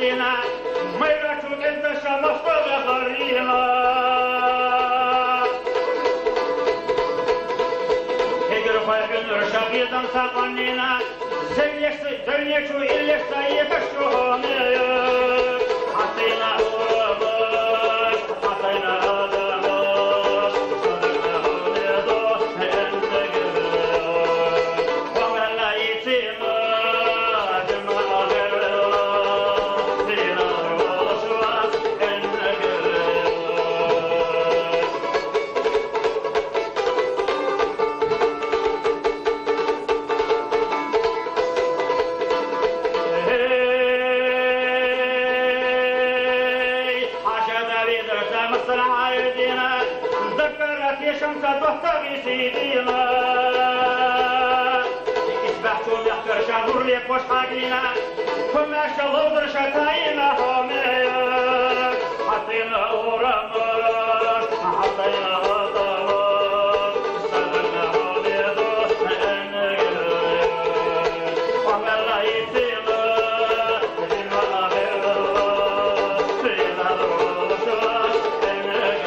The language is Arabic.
حسينا ميرة انت شمفت بخرينا هجر خير شبيدا سقنينا زليك شو إليك سيك الشهومي حسينا أوربك حسينا آدمك صدقنا هوليدو انت قريب ولا يتيما شمس تحتوي سيدينا إسبحتم يحكر شهر ليك وش حقينا كما شلودر شتاينا حميك حطينا أورامك حطينا أضامك صدرنا حوليدو أنك وما الله يتيما لما أغير سينا الروشاش أنك